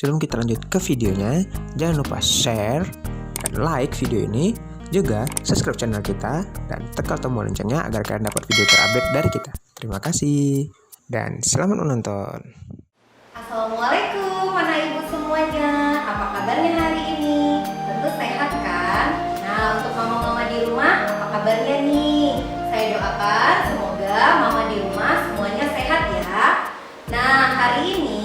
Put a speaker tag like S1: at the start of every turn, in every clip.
S1: sebelum kita lanjut ke videonya, jangan lupa share dan like video ini, juga subscribe channel kita dan tekan tombol loncengnya agar kalian dapat video terupdate dari kita. Terima kasih dan selamat menonton.
S2: Assalamualaikum anak ibu semuanya, apa kabarnya hari ini? Tentu sehat kan? Nah, untuk mama-mama di rumah, apa kabarnya nih? Saya doakan semoga mama di rumah semuanya sehat ya. Nah, hari ini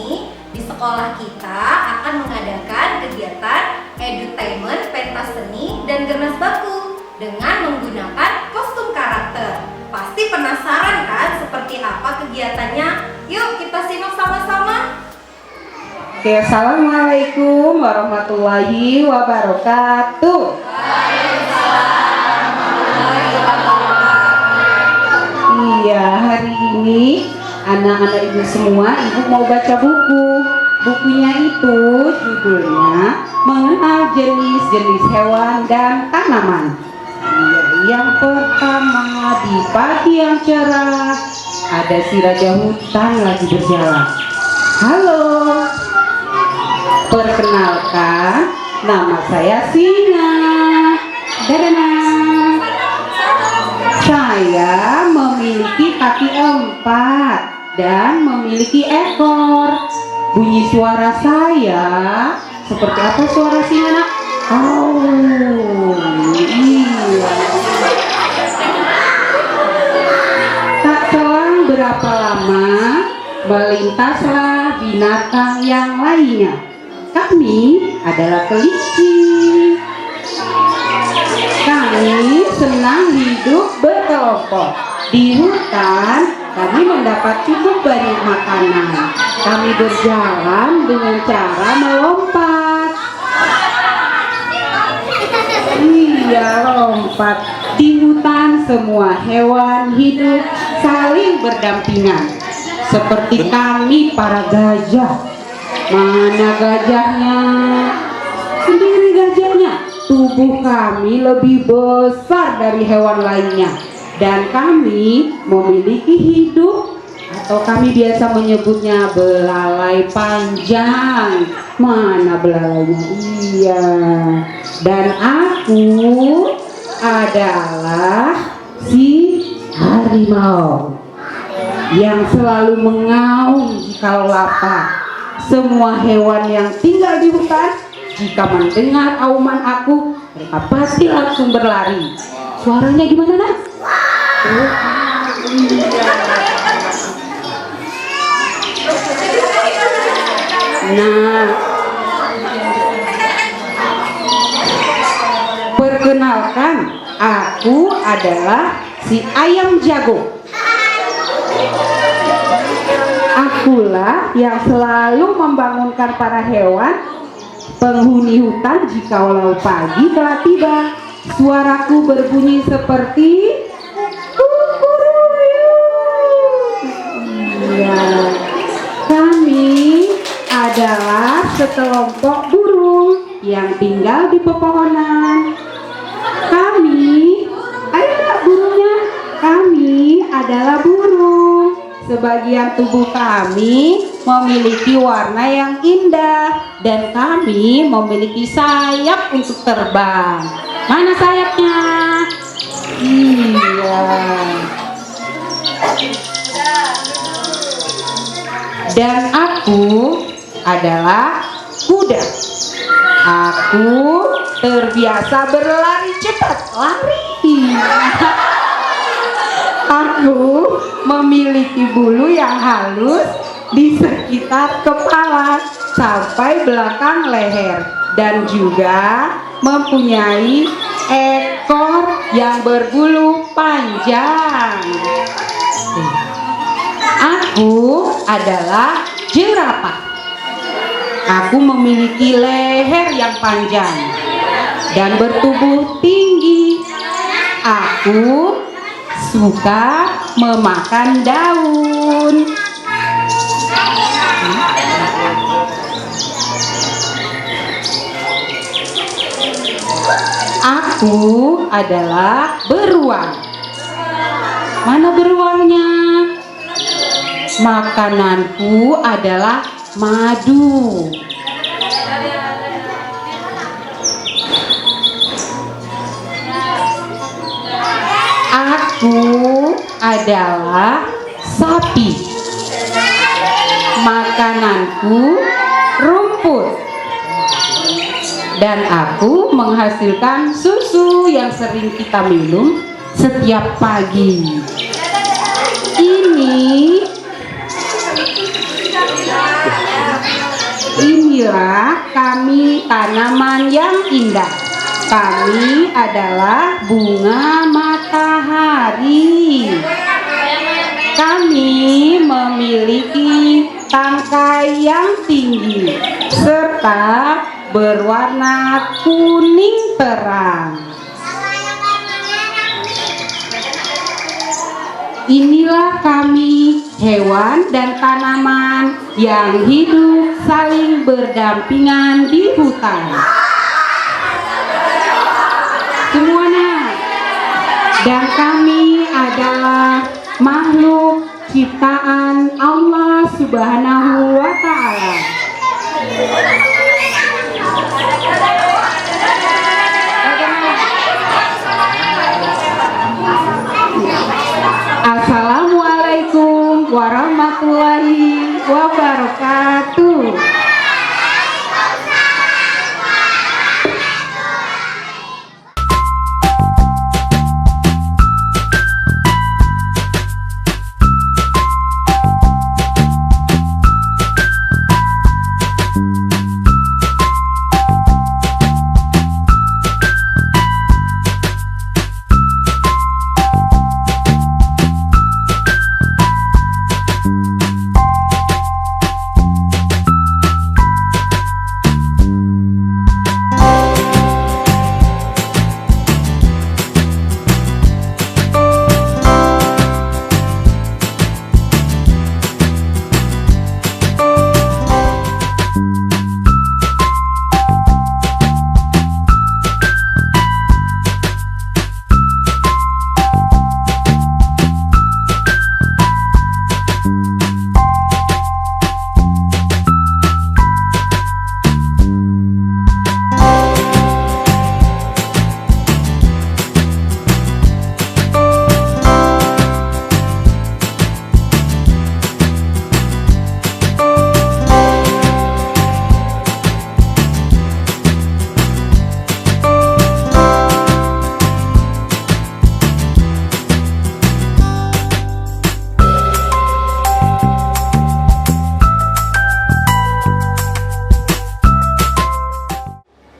S2: di sekolah kita akan mengadakan kegiatan edutainment, pentas seni, dan gernas baku dengan menggunakan kostum karakter. Pasti penasaran kan seperti apa kegiatannya? Yuk kita simak sama-sama.
S3: Oke, assalamualaikum warahmatullahi wabarakatuh. Iya, hari ini anak-anak ibu semua, ibu mau baca buku. Bukunya itu judulnya Mengenal Jenis-Jenis Hewan dan Tanaman. Yang pertama, di pagi yang cerah ada si raja hutan lagi berjalan. Halo, perkenalkan, nama saya Singa. Dadana. Saya memiliki kaki 4 dan memiliki ekor. Bunyi suara saya seperti apa suara singa, nak? Oh, iya. Tak selang berapa lama, melintaslah binatang yang lainnya. Kami adalah kelinci. Kami senang hidup berkelompok. Di hutan kami mendapat cukup banyak makanan. Kami berjalan dengan cara melompat. Iya, lompat. Di hutan semua hewan hidup saling berdampingan. Seperti kami para gajah. Mana gajahnya? Sendiri gajahnya. Tubuh kami lebih besar dari hewan lainnya. Dan kami memiliki hidup, atau kami biasa menyebutnya belalai panjang. Mana belalainya? Iya. Dan aku adalah si harimau yang selalu mengaum jika lapar. Semua hewan yang tinggal di hutan, jika mendengar auman aku, mereka pasti langsung berlari. Suaranya gimana, nak? Oh, iya. Nah, perkenalkan, aku adalah si ayam jago. Akulah yang selalu membangunkan para hewan penghuni hutan jikalau pagi telah tiba. Suaraku berbunyi seperti ya. Kami adalah sekelompok burung yang tinggal di pepohonan. Ayo nak burungnya. Kami adalah burung. Sebagian tubuh kami memiliki warna yang indah dan kami memiliki sayap untuk terbang. Mana sayapnya? Iya. Dan aku adalah kuda. Aku terbiasa berlari cepat. Lari. Aku memiliki bulu yang halus di sekitar kepala sampai belakang leher dan juga mempunyai ekor yang berbulu panjang. Aku adalah jerapah. Aku memiliki leher yang panjang dan bertubuh tinggi. Aku suka memakan daun. Aku adalah beruang. Mana beruangnya? Makananku adalah madu. adalah sapi. Makananku rumput. Dan aku menghasilkan susu yang sering kita minum setiap pagi. Inilah kami tanaman yang indah. Kami adalah bunga matahari. Kami memiliki tangkai yang tinggi serta berwarna kuning terang. Inilah kami, hewan dan tanaman yang hidup saling berdampingan di hutan. Semuanya. Dan kami adalah makhluk ciptaan Allah Subhanahu wa Ta'ala. Assalamualaikum warahmatullahi wabarakatuh.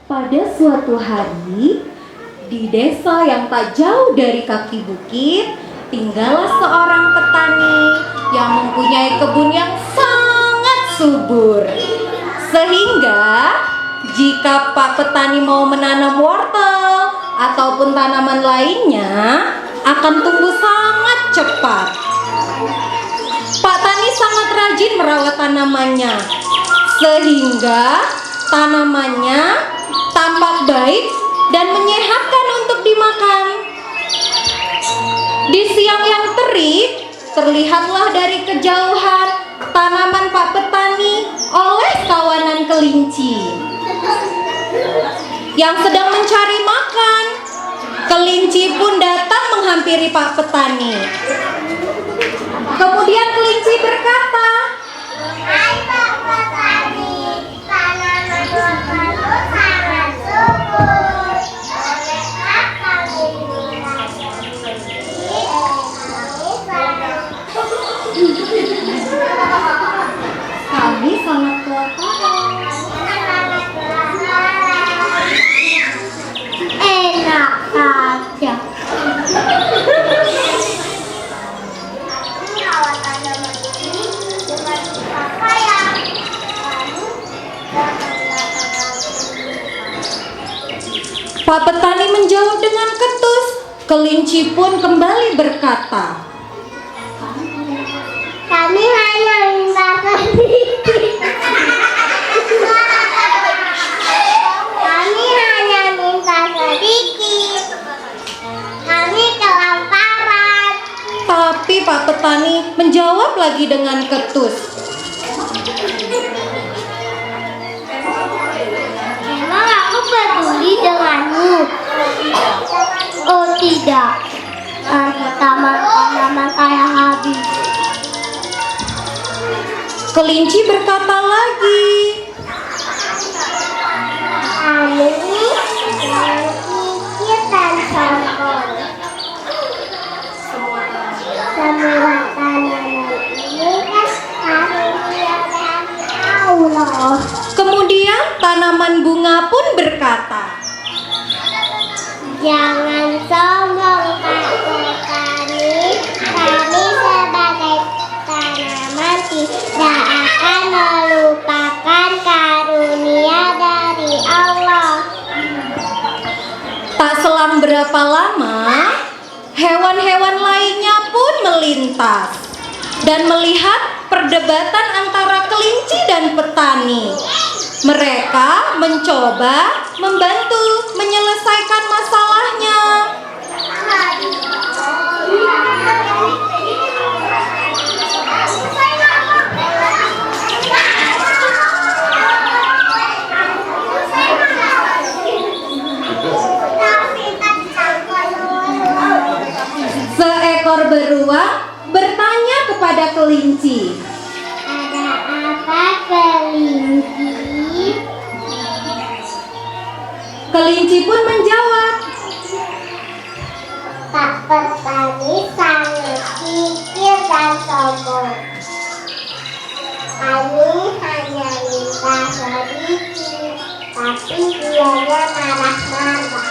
S2: Pada suatu hari, di desa yang tak jauh dari kaki bukit, tinggallah seorang petani yang mempunyai kebun yang sangat subur. Sehingga, jika Pak Petani mau menanam wortel ataupun tanaman lainnya, akan tumbuh sangat cepat. Pak Tani sangat rajin merawat tanamannya, sehingga tanamannya tampak baik dan menyehatkan untuk dimakan. Di siang yang terik, terlihatlah dari kejauhan tanaman Pak Petani oleh kawanan kelinci yang sedang mencari makan. Kelinci pun datang menghampiri Pak Petani. Kemudian kelinci berkata,
S4: "Hai Pak Petani, tanaman wortelku sangat subur. Bolehkah kami minta
S2: kami sangat kelaparan.
S4: Enak saja. Merawat tanaman ini dengan susah payah.
S2: Pak Petani menjawab dengan ketus. Kelinci pun kembali berkata,
S4: Kami hanya minta sedikit. Kami hanya minta sedikit. Kami kelaparan.
S2: tapi Pak Petani menjawab lagi dengan ketus.
S4: Memang aku peduli denganmu. Oh tidak. Tanaman kayak habis.
S2: Kelinci berkata lagi,
S4: Kami berpikir dan sombong. Semua tanaman ini kan karunia dari Allah.
S2: kemudian tanaman bunga pun berkata,
S4: Jangan sombong Pak Petani, kami sebagai tanaman tidak akan melupakan karunia dari Allah.
S2: tak selang berapa lama, hewan-hewan lainnya pun melintas dan melihat perdebatan antara kelinci dan petani. Mereka mencoba membantu menyelesaikan masalahnya. Seekor beruang bertanya kepada kelinci,
S4: Ada apa kelinci?
S2: kelinci pun menjawab,
S4: Pak Petani sangat kikir dan sombong. Kami hanya minta sedikit, tapi dianya marah-marah.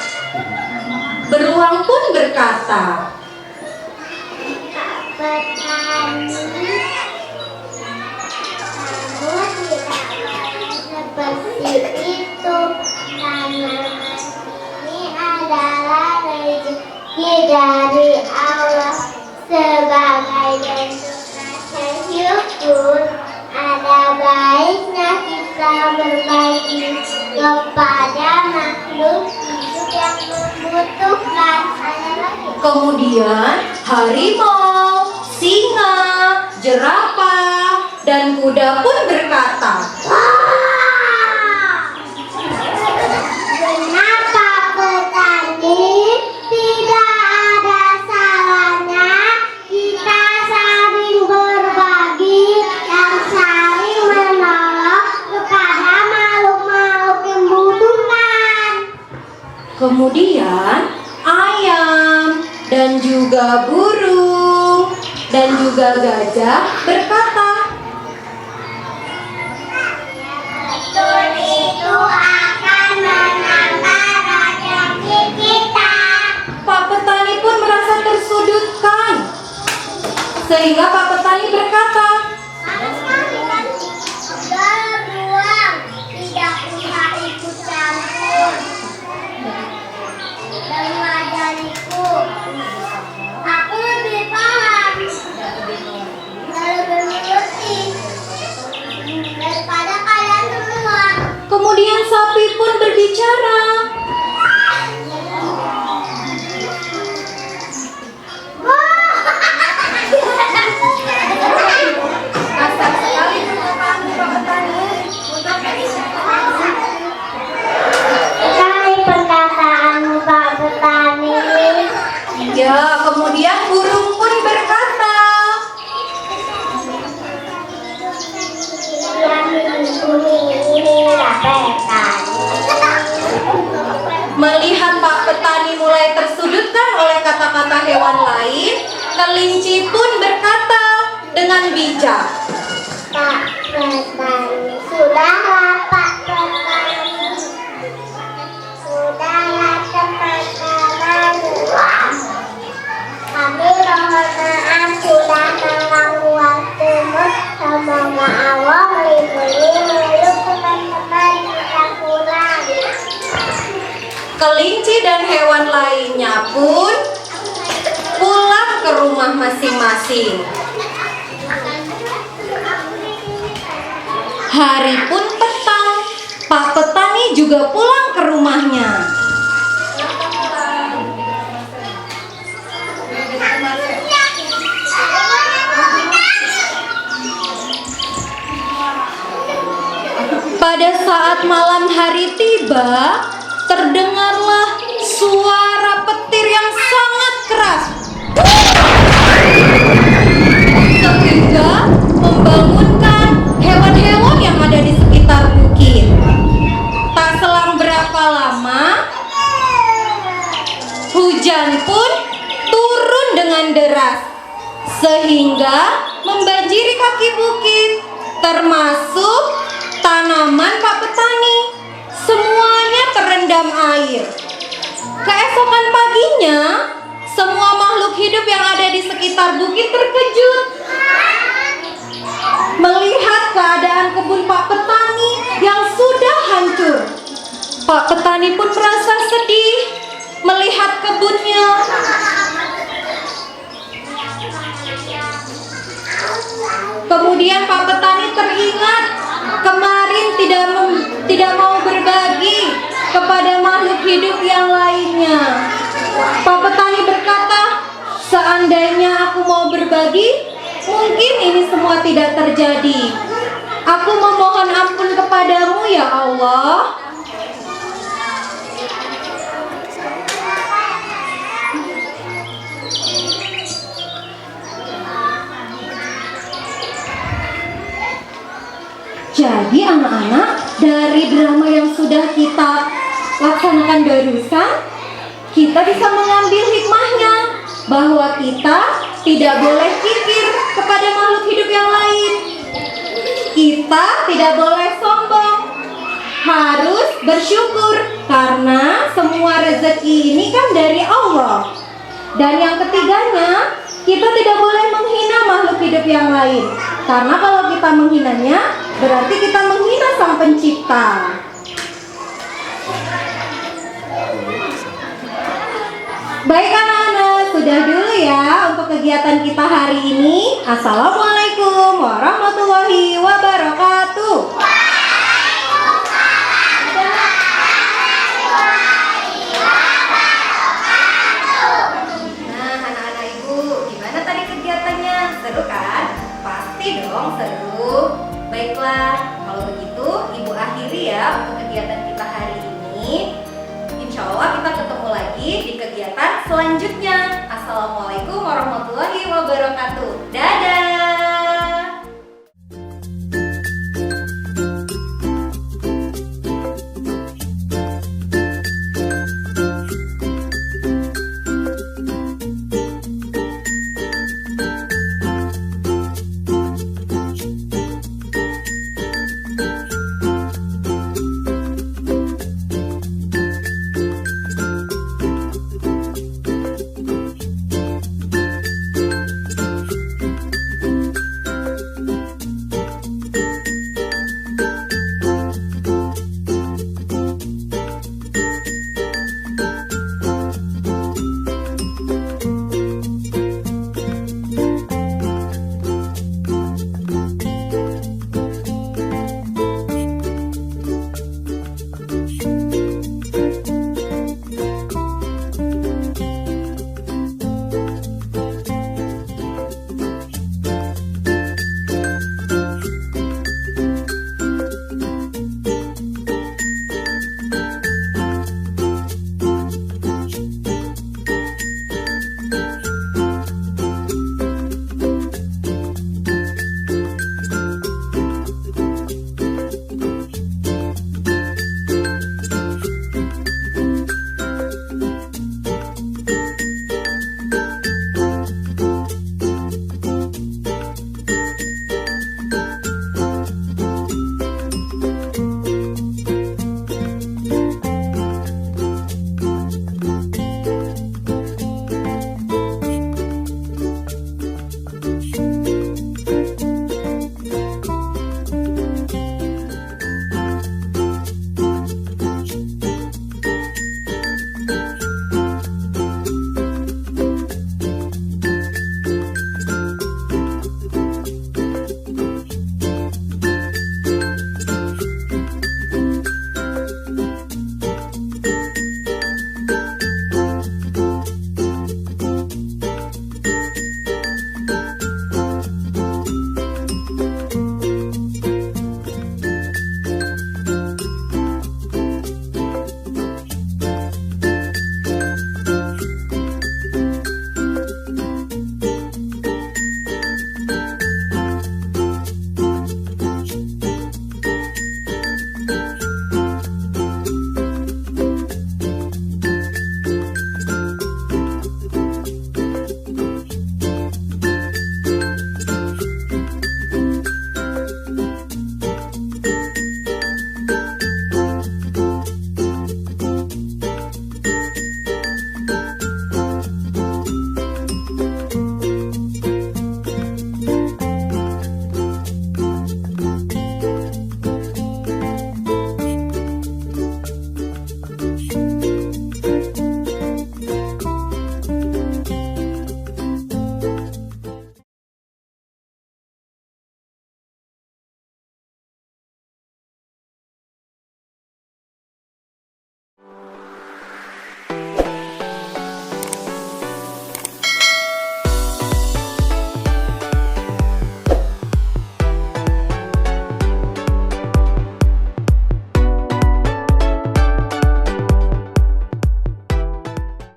S2: beruang pun berkata,
S4: Pak Petani, kamu tidak seperti itu. Tanaman ini adalah rezeki dari Allah sebagai bentuk rasa syukur. Ada baiknya kita berbagi kepada makhluk hidup yang membutuhkan. Ada lagi.
S2: kemudian harimau, singa, jerapah, dan kuda pun berkata,
S4: Kenapa petani tidak ada salahnya kita saling berbagi dan saling menolong kepada makhluk-makhluk yang membutuhkan.
S2: kemudian ayam dan juga burung dan juga gajah berkata,
S4: Betul itu akan menambah rezeki kita.
S2: Pak Petani pun merasa tersudutkan. Sehingga Pak Petani berkata,
S4: Sama sekali kan? Beruang tidak usah ikut campur dan mengajariku. Aku lebih paham dan lebih mengerti daripada kalian semua.
S2: kemudian sapi pun berbicara. Kasar sekali perkataanmu, Pak Petani.
S4: Sekali perkataanmu Pak Petani.
S2: Ya, kemudian burung pun berkata,
S4: Yang bumi ini apa petani?
S2: melihat Pak Petani mulai tersudutkan oleh kata-kata hewan lain, kelinci pun berkata dengan bijak,
S4: Pak Petani, sudahlah Pak Petani, sudahlah teman-teman. Kami mohon maaf sudah mengganggu waktumu. Semoga Allah melindungi meluk teman-teman kita pulang.
S2: kelinci dan hewan lainnya pun pulang ke rumah masing-masing. Hari pun petang, Pak Petani juga pulang ke rumahnya. Pada saat malam hari tiba, terdengarlah suara petir yang sangat keras. hujan pun turun dengan deras, sehingga membanjiri kaki bukit, termasuk tanaman Pak Petani. Semuanya terendam air. Keesokan paginya, semua makhluk hidup yang ada di sekitar bukit terkejut melihat keadaan kebun Pak Petani yang sudah hancur. Pak Petani pun merasa sedih melihat kebunnya. Kemudian Pak Petani teringat kemarin tidak mau berbagi kepada makhluk hidup yang lainnya. Pak Petani berkata, seandainya aku mau berbagi, mungkin ini semua tidak terjadi. Aku memohon ampun kepadamu ya Allah. Jadi anak-anak, dari drama yang sudah kita laksanakan barusan, kita bisa mengambil hikmahnya bahwa kita tidak boleh kikir kepada makhluk hidup yang lain. Kita tidak boleh sombong, harus bersyukur karena semua rezeki ini kan dari Allah. Dan yang ketiganya, kita tidak boleh menghina makhluk hidup yang lain, karena kalau kita menghinanya, berarti kita menghina Sang Pencipta. Baik anak-anak, sudah dulu ya untuk kegiatan kita hari ini. Assalamualaikum warahmatullahi wabarakatuh.